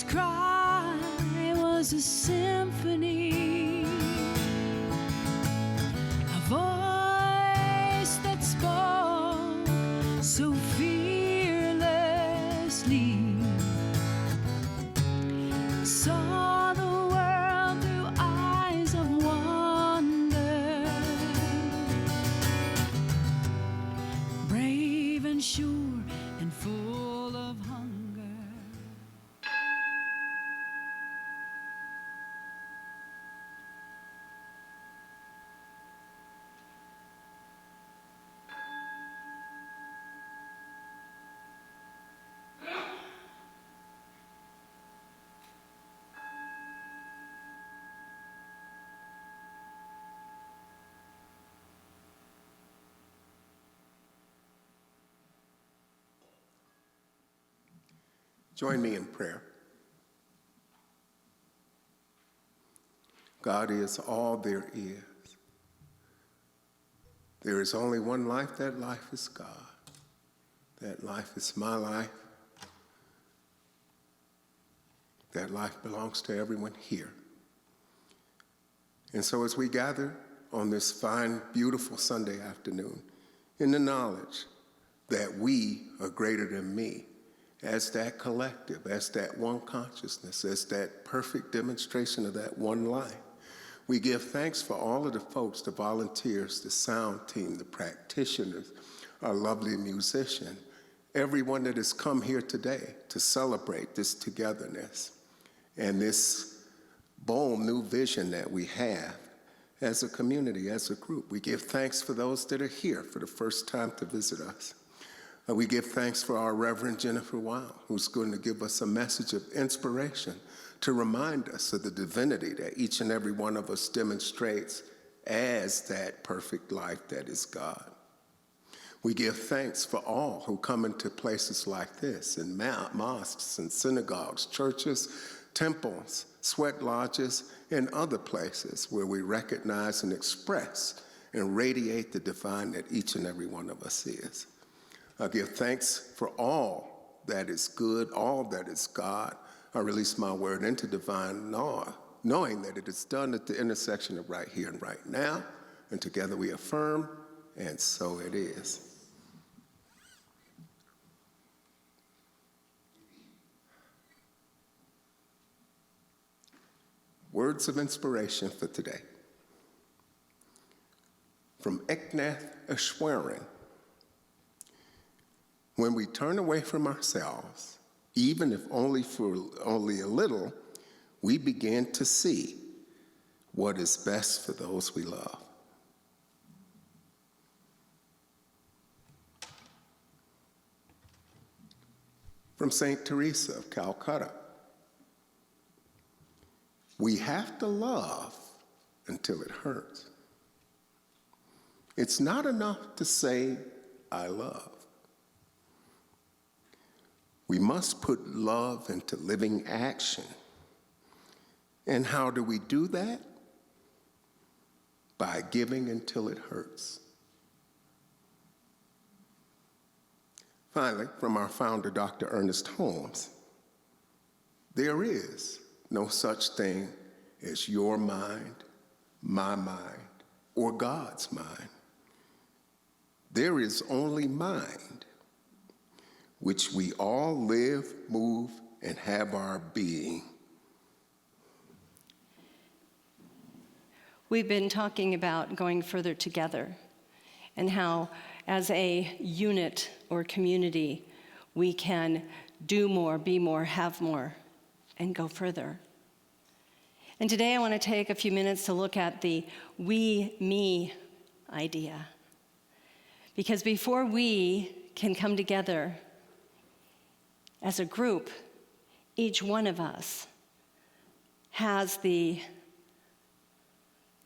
cry was a symphony, a voice that spoke so fearlessly, saw the world through eyes of wonder, brave and sure and full of hunger. Join me in prayer. God is all there is. There is only one life. That life is God. That life is my life. That life belongs to everyone here. And so as we gather on this fine, beautiful Sunday afternoon, in the knowledge that we are greater than me, as that collective, as that one consciousness, as that perfect demonstration of that one life, we give thanks for all of the folks, the volunteers, the sound team, the practitioners, our lovely musician, everyone that has come here today to celebrate this togetherness and this bold new vision that we have as a community, as a group. We give thanks for those that are here for the first time to visit us. We give thanks for our Reverend Jennifer Weil, who's going to give us a message of inspiration to remind us of the divinity that each and every one of us demonstrates as that perfect life that is God. We give thanks for all who come into places like this, in mosques and synagogues, churches, temples, sweat lodges, and other places where we recognize and express and radiate the divine that each and every one of us is. I give thanks for all that is good, all that is God. I release my word into divine law, knowing that it is done at the intersection of right here and right now, and together we affirm, and so it is. Words of inspiration for today. From Eknath Easwaran. When we turn away from ourselves, even if only a little, we begin to see what is best for those we love. From St. Teresa of Calcutta. We have to love until it hurts. It's not enough to say, I love. We must put love into living action. And how do we do that? By giving until it hurts. Finally, from our founder, Dr. Ernest Holmes, there is no such thing as your mind, my mind, or God's mind. There is only mind, which we all live, move, and have our being. We've been talking about going further together and how, as a unit or community, we can do more, be more, have more, and go further. And today I want to take a few minutes to look at the we-me idea. Because before we can come together as a group, each one of us has the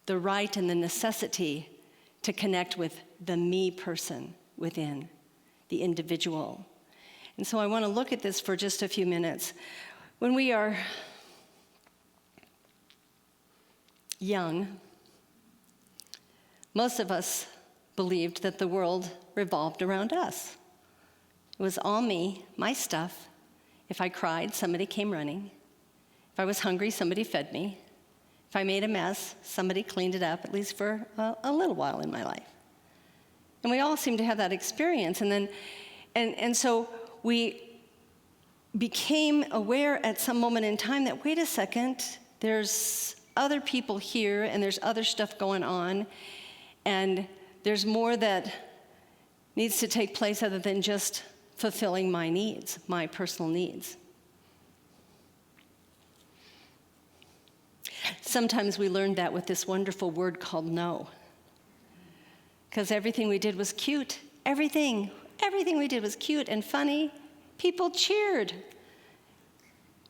right and the necessity to connect with the me person within, the individual. And so I want to look at this for just a few minutes. When we are young, most of us believed that the world revolved around us. It was all me, my stuff. If I cried, somebody came running. If I was hungry, somebody fed me. If I made a mess, somebody cleaned it up, at least for a little while in my life. And we all seem to have that experience. And so we became aware at some moment in time that, wait a second, there's other people here and there's other stuff going on, and there's more that needs to take place other than just fulfilling my needs, my personal needs. Sometimes we learned that with this wonderful word called no. Because everything we did was cute. Everything we did was cute and funny. People cheered.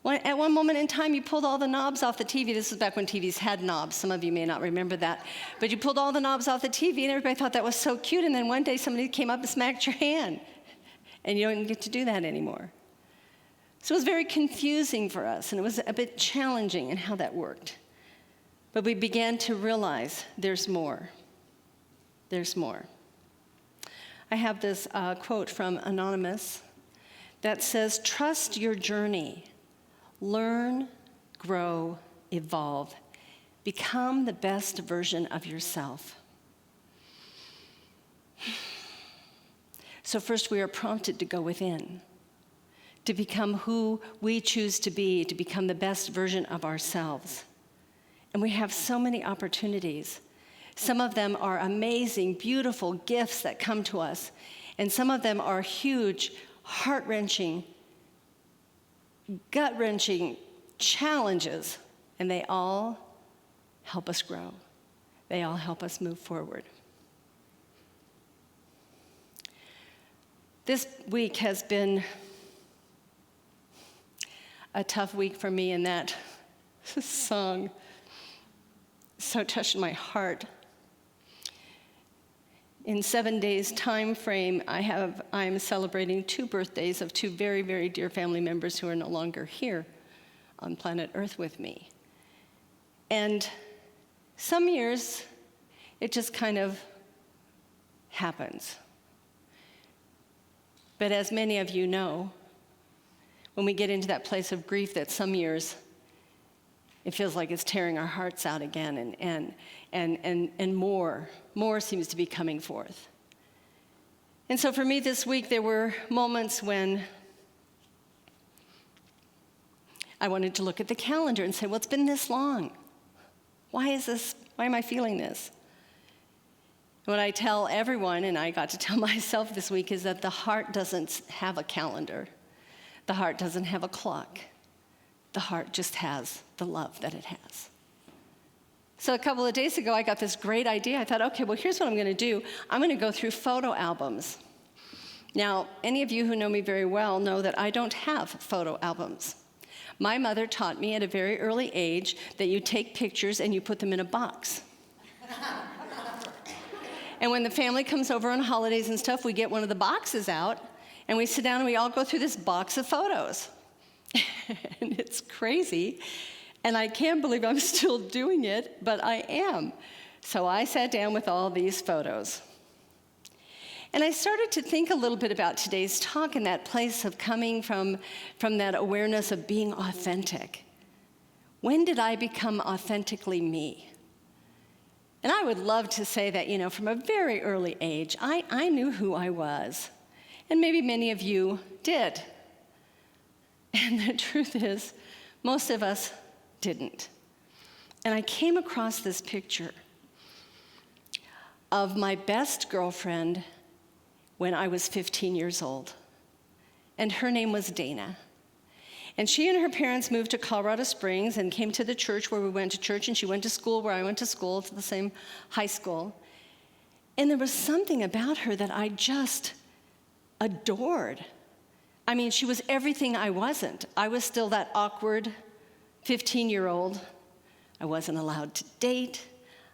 At one moment in time, you pulled all the knobs off the TV. This was back when TVs had knobs. Some of you may not remember that. But you pulled all the knobs off the TV, and everybody thought that was so cute. And then one day, somebody came up and smacked your hand. And you don't get to do that anymore. So it was very confusing for us, and it was a bit challenging in how that worked. But we began to realize there's more. There's more. I have this quote from Anonymous that says, "Trust your journey. Learn, grow, evolve. Become the best version of yourself." So first we are prompted to go within, to become who we choose to become the best version of ourselves. And we have so many opportunities. Some of them are amazing, beautiful gifts that come to us. And some of them are huge, heart-wrenching, gut-wrenching challenges. And they all help us grow. They all help us move forward. This week has been a tough week for me, and that song so touched my heart. In 7 days' time frame, I'm celebrating 2 birthdays of 2 very, very dear family members who are no longer here on planet Earth with me. And some years, it just kind of happens. But as many of you know, when we get into that place of grief, that some years it feels like it's tearing our hearts out again, and more seems to be coming forth. And so for me this week, there were moments when I wanted to look at the calendar and say, well, it's been this long. Why am I feeling this? What I tell everyone, and I got to tell myself this week, is that the heart doesn't have a calendar. The heart doesn't have a clock. The heart just has the love that it has. So a couple of days ago, I got this great idea. I thought, okay, well, here's what I'm going to do. I'm going to go through photo albums. Now, any of you who know me very well know that I don't have photo albums. My mother taught me at a very early age that you take pictures and you put them in a box. And when the family comes over on holidays and stuff, we get one of the boxes out, and we sit down and we all go through this box of photos. And it's crazy, and I can't believe I'm still doing it, but I am. So I sat down with all these photos. And I started to think a little bit about today's talk in that place of coming from that awareness of being authentic. When did I become authentically me? And I would love to say that, from a very early age, I knew who I was. And maybe many of you did. And the truth is, most of us didn't. And I came across this picture of my best girlfriend when I was 15 years old. And her name was Dana. And she and her parents moved to Colorado Springs and came to the church where we went to church, and she went to school where I went to school, to the same high school. And there was something about her that I just adored. I mean, she was everything I wasn't. I was still that awkward 15-year-old. I wasn't allowed to date.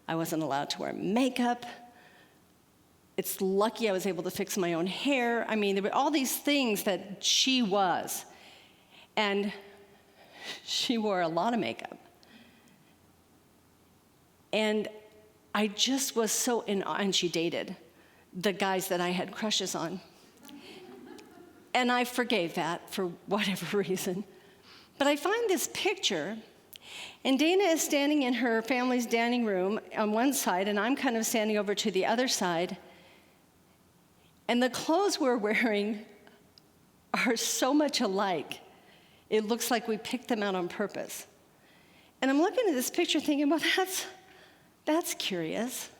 I wasn't allowed to wear makeup. It's lucky I was able to fix my own hair. I mean, there were all these things that she was. And she wore a lot of makeup. And I just was so in awe, and she dated the guys that I had crushes on. And I forgave that for whatever reason. But I find this picture, and Dana is standing in her family's dining room on one side, and I'm kind of standing over to the other side. And the clothes we're wearing are so much alike, it looks like we picked them out on purpose. And I'm looking at this picture thinking, well, that's curious.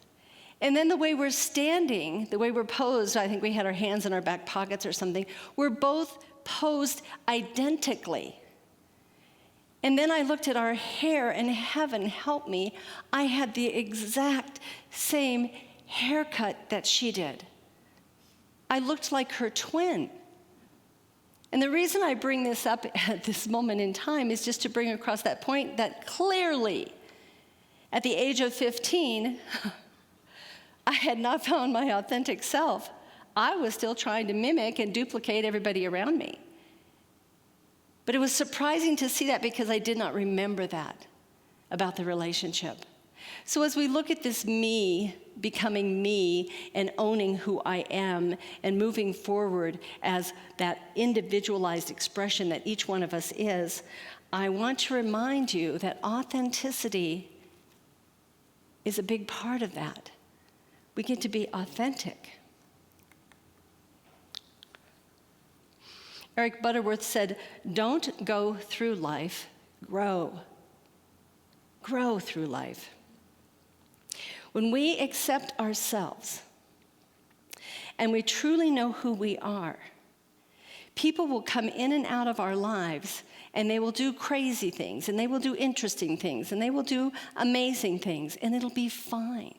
And then the way we're standing, the way we're posed, I think we had our hands in our back pockets or something, we're both posed identically. And then I looked at our hair, and heaven help me, I had the exact same haircut that she did. I looked like her twin. And the reason I bring this up at this moment in time is just to bring across that point that clearly, at the age of 15, I had not found my authentic self. I was still trying to mimic and duplicate everybody around me. But it was surprising to see that because I did not remember that about the relationship. So as we look at this me, becoming me, and owning who I am, and moving forward as that individualized expression that each one of us is, I want to remind you that authenticity is a big part of that. We get to be authentic. Eric Butterworth said, "Don't go through life, grow. Grow through life." When we accept ourselves and we truly know who we are, people will come in and out of our lives, and they will do crazy things, and they will do interesting things, and they will do amazing things, and it'll be fine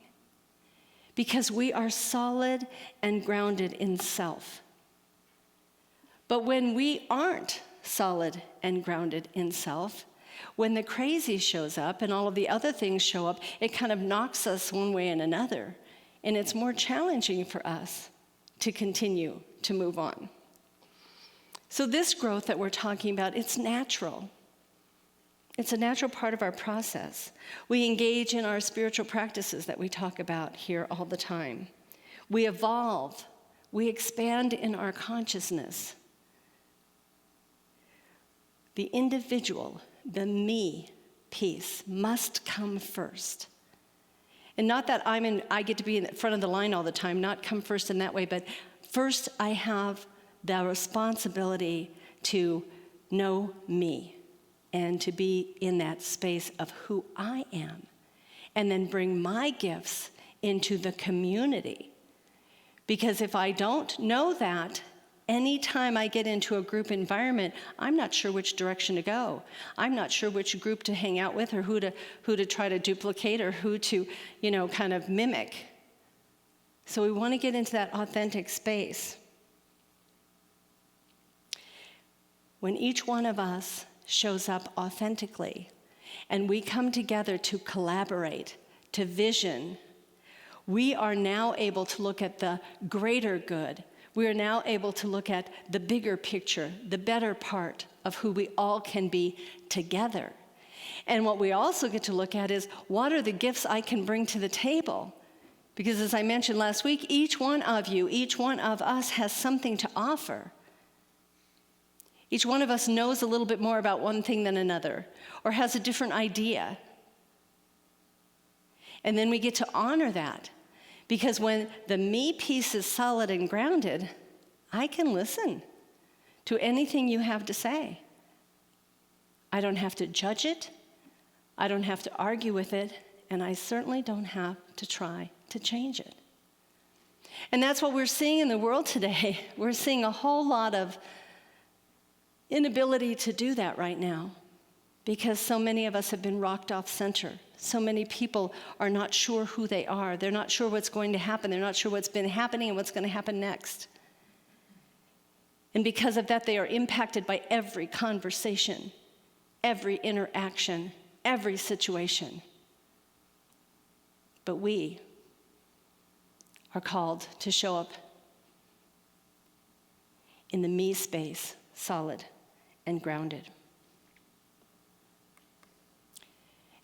because we are solid and grounded in self. But when we aren't solid and grounded in self, when the crazy shows up and all of the other things show up, it kind of knocks us one way and another. And it's more challenging for us to continue to move on. So this growth that we're talking about, it's natural. It's a natural part of our process. We engage in our spiritual practices that we talk about here all the time. We evolve. We expand in our consciousness. The individual, the me piece must come first. And not that I get to be in front of the line all the time, not come first in that way, but first I have the responsibility to know me and to be in that space of who I am, and then bring my gifts into the community. Because if I don't know that, anytime I get into a group environment, I'm not sure which direction to go. I'm not sure which group to hang out with, or who to try to duplicate, or who to, kind of mimic. So we want to get into that authentic space. When each one of us shows up authentically, and we come together to collaborate, to vision, we are now able to look at the greater good. We are now able to look at the bigger picture, the better part of who we all can be together. And what we also get to look at is, what are the gifts I can bring to the table? Because as I mentioned last week, each one of you, each one of us has something to offer. Each one of us knows a little bit more about one thing than another, or has a different idea. And then we get to honor that. Because when the me piece is solid and grounded, I can listen to anything you have to say. I don't have to judge it. I don't have to argue with it. And I certainly don't have to try to change it. And that's what we're seeing in the world today. We're seeing a whole lot of inability to do that right now, because so many of us have been rocked off center. So many people are not sure who they are. They're not sure what's going to happen. They're not sure what's been happening and what's going to happen next. And because of that, they are impacted by every conversation, every interaction, every situation. But we are called to show up in the me space, solid and grounded.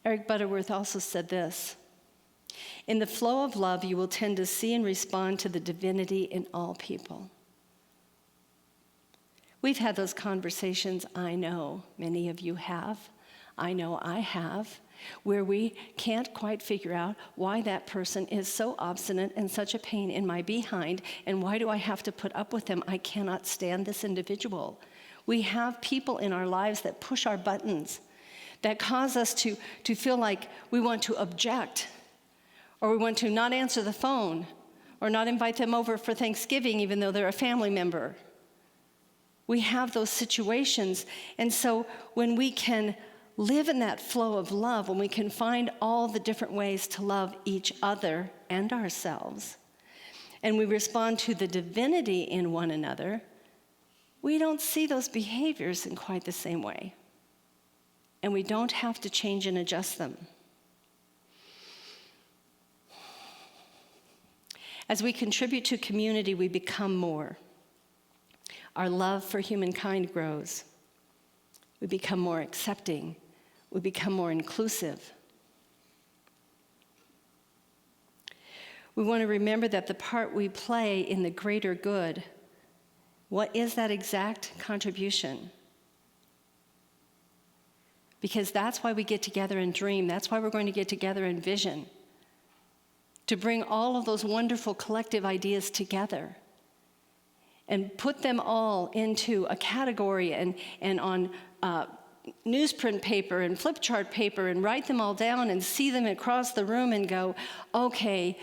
Eric Butterworth also said this: "In the flow of love, you will tend to see and respond to the divinity in all people. We've had those conversations, I know many of you have. I know I have, where we can't quite figure out why that person is so obstinate and such a pain in my behind, and why do I have to put up with them? I cannot stand this individual. We have people in our lives that push our buttons, that cause us to feel like we want to object, or we want to not answer the phone, or not invite them over for Thanksgiving even though they're a family member. We have those situations, and so when we can live in that flow of love, when we can find all the different ways to love each other and ourselves, and we respond to the divinity in one another, we don't see those behaviors in quite the same way. And we don't have to change and adjust them. As we contribute to community, we become more. Our love for humankind grows. We become more accepting. We become more inclusive. We want to remember that the part we play in the greater good, what is that exact contribution? Because that's why we get together and dream. That's why we're going to get together and vision. To bring all of those wonderful collective ideas together and put them all into a category and on newsprint paper and flip chart paper and write them all down and see them across the room and go, okay,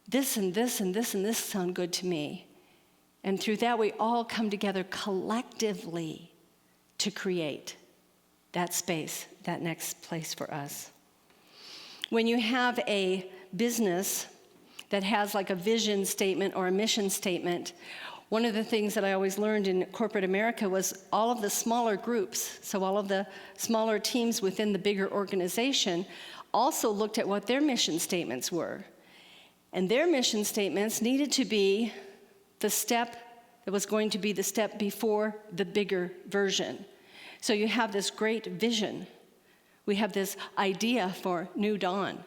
this and this and this and this sound good to me. And through that, we all come together collectively to create that space, that next place for us. When you have a business that has like a vision statement or a mission statement, one of the things that I always learned in corporate America was all of the smaller groups, so all of the smaller teams within the bigger organization, also looked at what their mission statements were. And their mission statements needed to be the step that was going to be the step before the bigger version. So you have this great vision. We have this idea for New Dawn.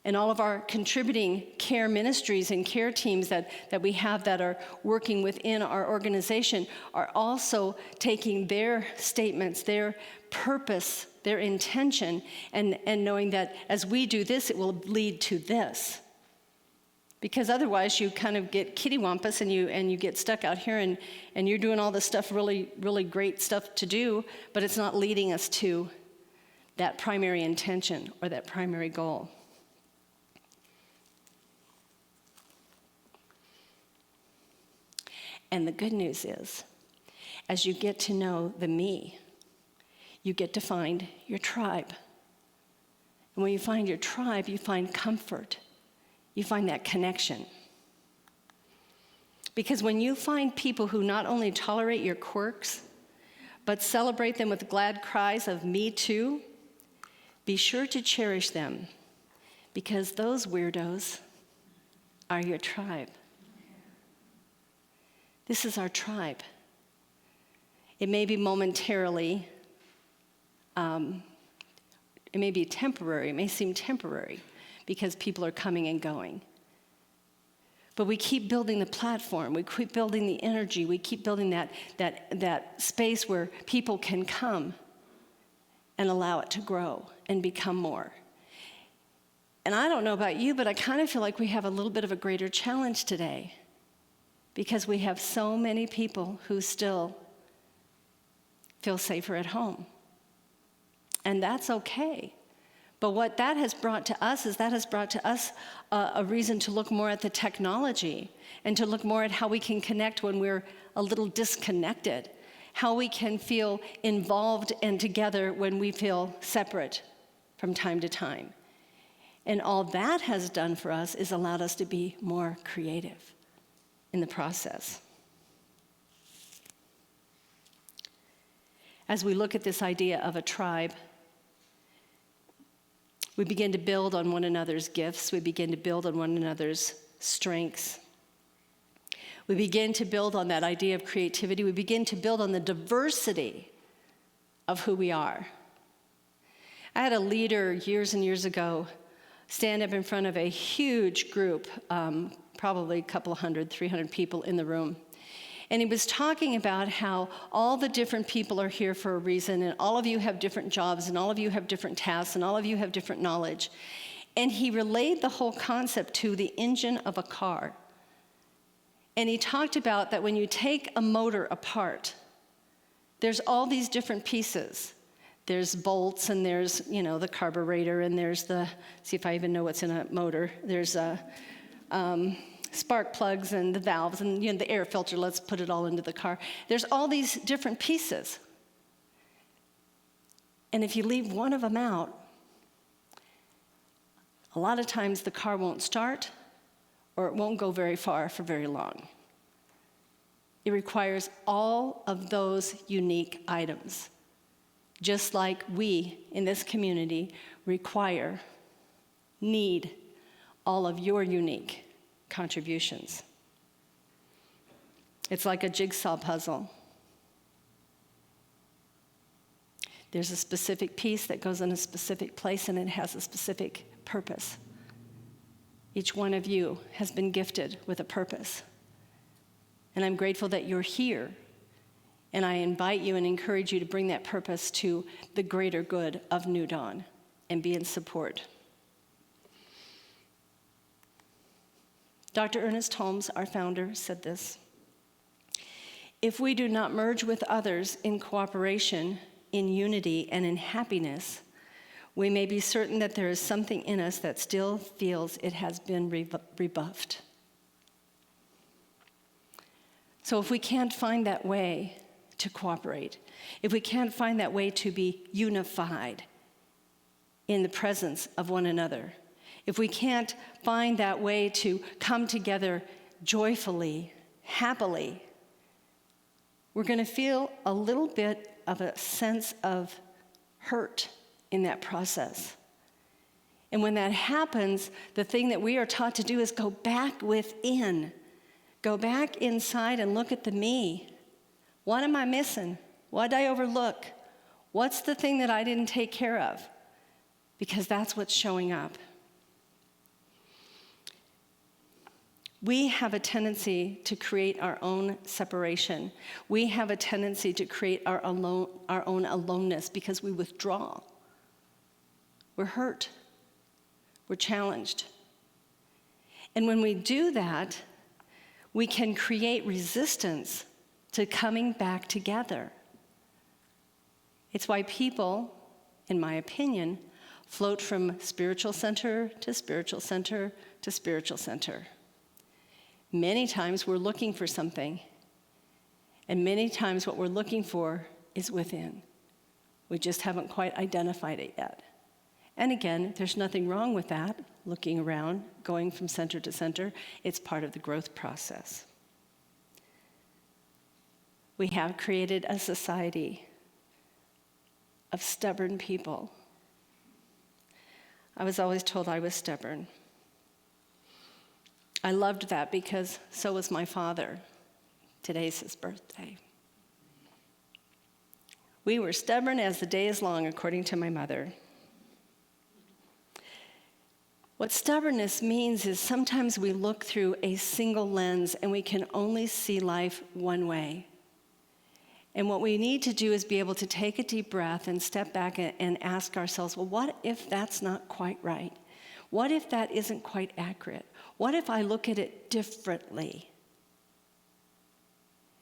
And all of our contributing care ministries and care teams that we have that are working within our organization are also taking their statements, their purpose, their intention, and knowing that as we do this, it will lead to this. Because otherwise you kind of get kittywampus and you get stuck out here and you're doing all this stuff, really, really great stuff to do, but it's not leading us to that primary intention or that primary goal. And the good news is, as you get to know the me, you get to find your tribe. And when you find your tribe, you find comfort. You find that connection. Because when you find people who not only tolerate your quirks, but celebrate them with glad cries of me too, be sure to cherish them, because those weirdos are your tribe. This is our tribe. It may be momentarily, it may be temporary, it may seem temporary because people are coming and going. But we keep building the platform, we keep building the energy, we keep building that space where people can come and allow it to grow and become more. And I don't know about you, but I kind of feel like we have a little bit of a greater challenge today, because we have so many people who still feel safer at home. And that's okay. But what that has brought to us is a reason to look more at the technology and to look more at how we can connect when we're a little disconnected, how we can feel involved and together when we feel separate from time to time. And all that has done for us is allowed us to be more creative in the process. As we look at this idea of a tribe, we begin to build on one another's gifts. We begin to build on one another's strengths. We begin to build on that idea of creativity. We begin to build on the diversity of who we are. I had a leader years and years ago stand up in front of a huge group, probably a couple 100, 300 people in the room. And he was talking about how all the different people are here for a reason, and all of you have different jobs, and all of you have different tasks, and all of you have different knowledge. And he relayed the whole concept to the engine of a car. And he talked about that when you take a motor apart, there's all these different pieces. There's bolts, and there's, the carburetor, and there's see if I even know what's in a motor. There's spark plugs and the valves and the air filter. Let's put it all into the car. There's all these different pieces. And if you leave one of them out, a lot of times the car won't start, or it won't go very far for very long. It requires all of those unique items, just like we in this community need all of your unique contributions. It's like a jigsaw puzzle. There's a specific piece that goes in a specific place, and it has a specific purpose. Each one of you has been gifted with a purpose. And I'm grateful that you're here. And I invite you and encourage you to bring that purpose to the greater good of New Dawn and be in support. Dr. Ernest Holmes, our founder, said this: "If we do not merge with others in cooperation, in unity, and in happiness, we may be certain that there is something in us that still feels it has been rebuffed." So if we can't find that way to cooperate, if we can't find that way to be unified in the presence of one another, if we can't find that way to come together joyfully, happily, we're going to feel a little bit of a sense of hurt in that process. And when that happens, the thing that we are taught to do is go back within. Go back inside and look at the me. What am I missing? What did I overlook? What's the thing that I didn't take care of? Because that's what's showing up. We have a tendency to create our own separation. We have a tendency to create our own aloneness because we withdraw. We're hurt. We're challenged. And when we do that, we can create resistance to coming back together. It's why people, in my opinion, float from spiritual center to spiritual center to spiritual center. Many times we're looking for something, and many times what we're looking for is within. We just haven't quite identified it yet. And again, there's nothing wrong with that, looking around, going from center to center. It's part of the growth process. We have created a society of stubborn people. I was always told I was stubborn. I loved that because so was my father. Today's his birthday. We were stubborn as the day is long, according to my mother. What stubbornness means is sometimes we look through a single lens and we can only see life one way. And what we need to do is be able to take a deep breath and step back and ask ourselves, well, what if that's not quite right? What if that isn't quite accurate? What if I look at it differently?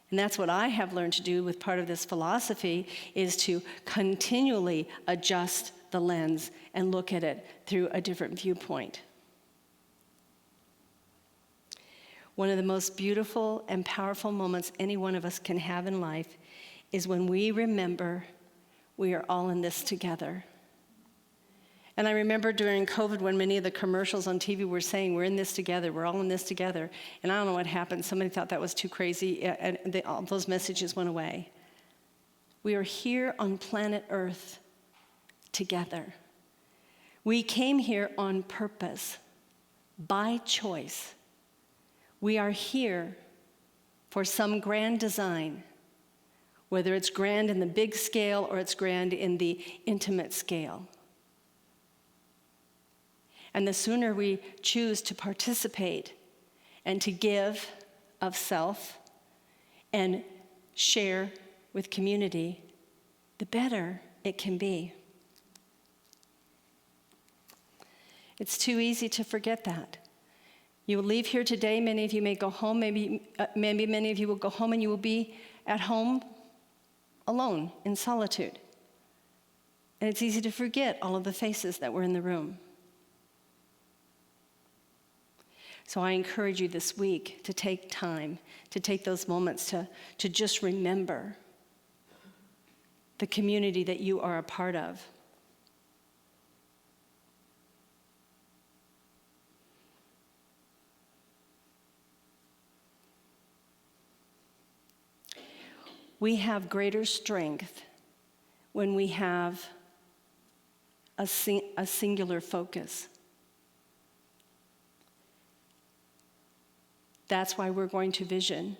And that's what I have learned to do with part of this philosophy, is to continually adjust the lens and look at it through a different viewpoint. One of the most beautiful and powerful moments any one of us can have in life is when we remember we are all in this together. And I remember during COVID when many of the commercials on TV were saying, we're in this together, we're all in this together. And I don't know what happened. Somebody thought that was too crazy, and all those messages went away. We are here on planet Earth together. We came here on purpose, by choice. We are here for some grand design, whether it's grand in the big scale or it's grand in the intimate scale. And the sooner we choose to participate and to give of self and share with community, the better it can be. It's too easy to forget that. You will leave here today, many of you may go home, maybe many of you will go home and you will be at home alone, in solitude. And it's easy to forget all of the faces that were in the room. So I encourage you this week to take time, to take those moments to just remember the community that you are a part of. We have greater strength when we have a singular focus. That's why we're going to vision.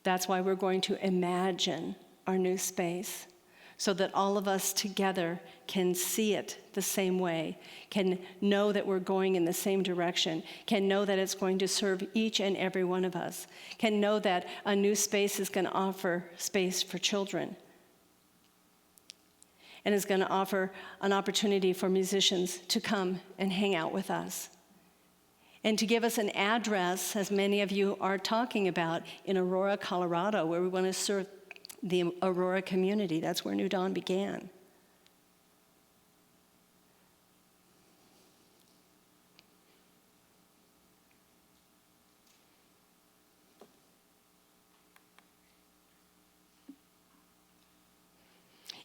That's why we're going to imagine our new space, so that all of us together can see it the same way, can know that we're going in the same direction, can know that it's going to serve each and every one of us, can know that a new space is going to offer space for children, and is going to offer an opportunity for musicians to come and hang out with us. And to give us an address, as many of you are talking about, in Aurora, Colorado, where we want to serve the Aurora community. That's where New Dawn began.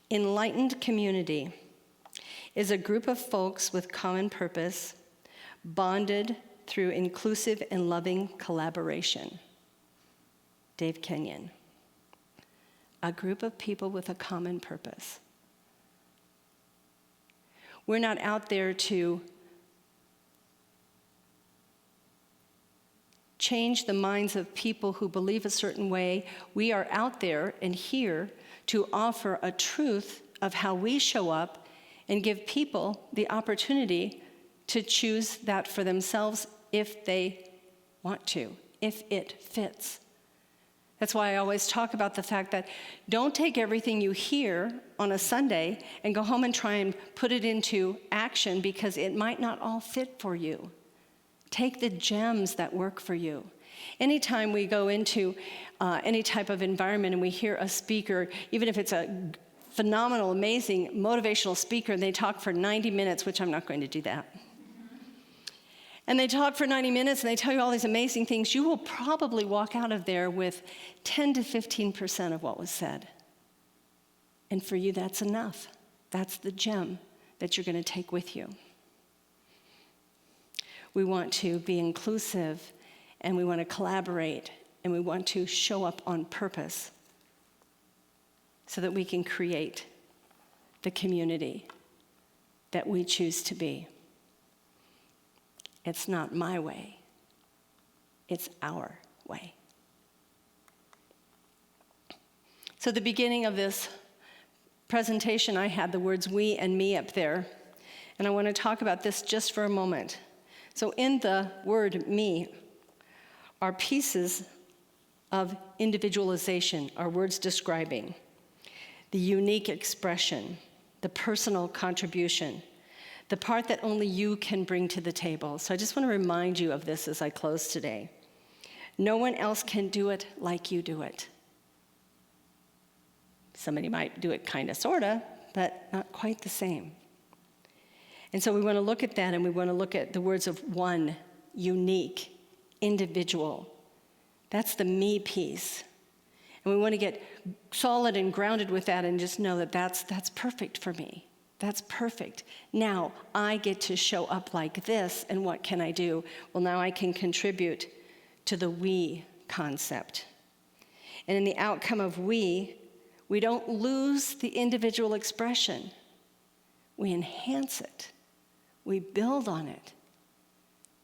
Enlightened community is a group of folks with common purpose, bonded through inclusive and loving collaboration. Dave Kenyon. A group of people with a common purpose. We're not out there to change the minds of people who believe a certain way. We are out there and here to offer a truth of how we show up and give people the opportunity to choose that for themselves if they want to, if it fits. That's why I always talk about the fact that don't take everything you hear on a Sunday and go home and try and put it into action, because it might not all fit for you. Take the gems that work for you. Anytime we go into any type of environment and we hear a speaker, even if it's a phenomenal, amazing, motivational speaker, and they talk for 90 minutes, which I'm not going to do that. And they talk for 90 minutes and they tell you all these amazing things, you will probably walk out of there with 10 to 15% of what was said. And for you, that's enough. That's the gem that you're going to take with you. We want to be inclusive, and we want to collaborate, and we want to show up on purpose so that we can create the community that we choose to be. It's not my way. It's our way. So at the beginning of this presentation, I had the words we and me up there. And I want to talk about this just for a moment. So in the word me are pieces of individualization, are words describing the unique expression, the personal contribution, the part that only you can bring to the table. So I just want to remind you of this as I close today. No one else can do it like you do it. Somebody might do it kind of, sort of, but not quite the same. And so we want to look at that, and we want to look at the words of one, unique, individual. That's the me piece. And we want to get solid and grounded with that and just know that that's perfect for me. That's perfect. Now I get to show up like this, and what can I do? Well, now I can contribute to the we concept. And in the outcome of we don't lose the individual expression. We enhance it. We build on it.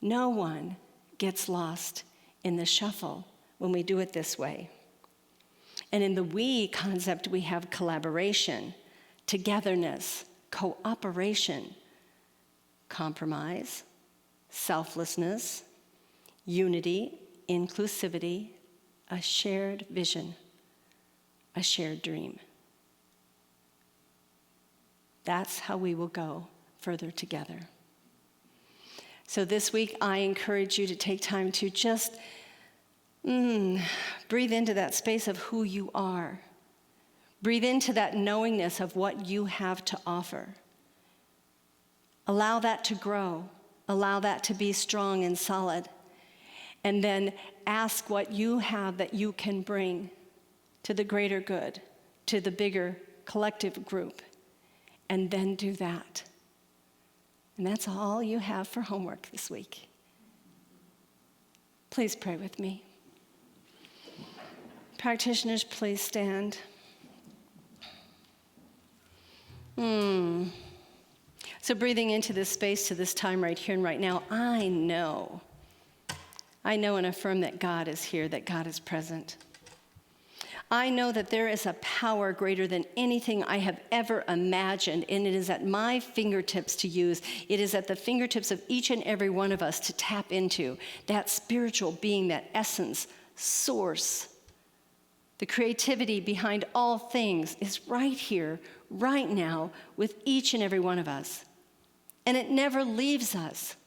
No one gets lost in the shuffle when we do it this way. And in the we concept, we have collaboration, togetherness, cooperation, compromise, selflessness, unity, inclusivity, a shared vision, a shared dream. That's how we will go further together. So this week, I encourage you to take time to just breathe into that space of who you are. Breathe into that knowingness of what you have to offer. Allow that to grow. Allow that to be strong and solid. And then ask what you have that you can bring to the greater good, to the bigger collective group. And then do that. And that's all you have for homework this week. Please pray with me. Practitioners, please stand. So breathing into this space, to this time right here and right now, I know and affirm that God is here, that God is present. I know that there is a power greater than anything I have ever imagined, and it is at my fingertips to use. It is at the fingertips of each and every one of us to tap into that spiritual being, that essence, source. The creativity behind all things is right here, right now, with each and every one of us. And it never leaves us.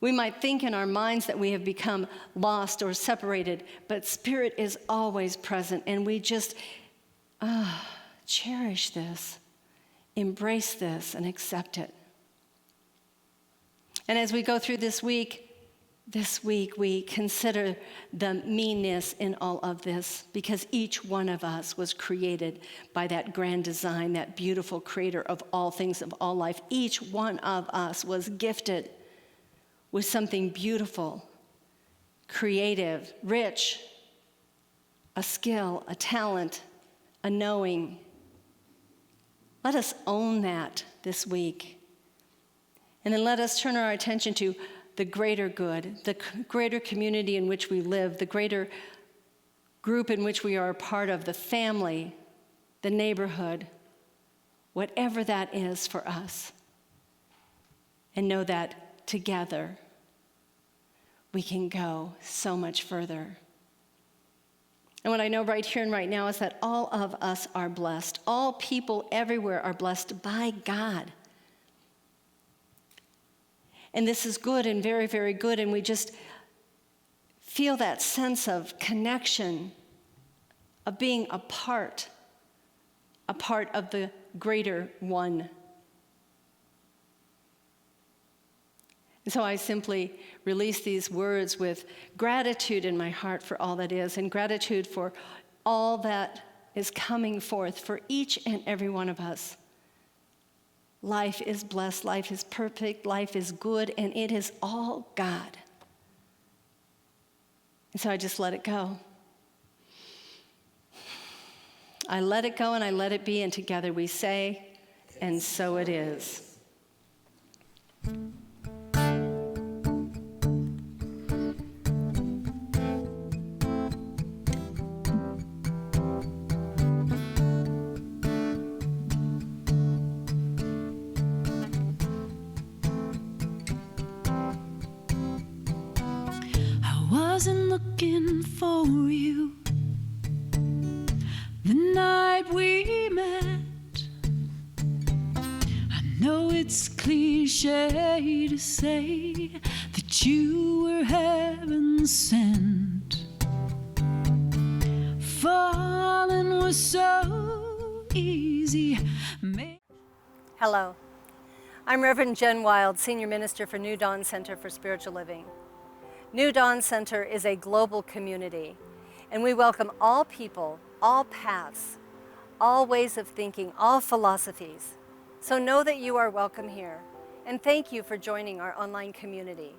We might think in our minds that we have become lost or separated, but Spirit is always present, and we just cherish this, embrace this, and accept it. And as we go through this week we consider the meanness in all of this, because each one of us was created by that grand design, that beautiful creator of all things, of all life. Each one of us was gifted with something beautiful, creative, rich, a skill, a talent, a knowing. Let us own that this week. And then let us turn our attention to the greater good, the greater community in which we live, the greater group in which we are a part of, the family, the neighborhood, whatever that is for us. And know that together we can go so much further. And what I know right here and right now is that all of us are blessed. All people everywhere are blessed by God. And this is good and very, very good, and we just feel that sense of connection, of being a part of the greater one. And so I simply release these words with gratitude in my heart for all that is, and gratitude for all that is coming forth for each and every one of us. Life is blessed, life is perfect, life is good, and it is all God. And so I just let it go. I let it go and I let it be, and together we say, and so it is. Wasn't looking for you the night we met. I know it's cliche to say that you were heaven sent. Falling was so easy. Hello, I'm Reverend Jen Wild, Senior Minister for New Dawn Center for Spiritual Living. New Dawn Center is a global community, and we welcome all people, all paths, all ways of thinking, all philosophies. So know that you are welcome here, and thank you for joining our online community.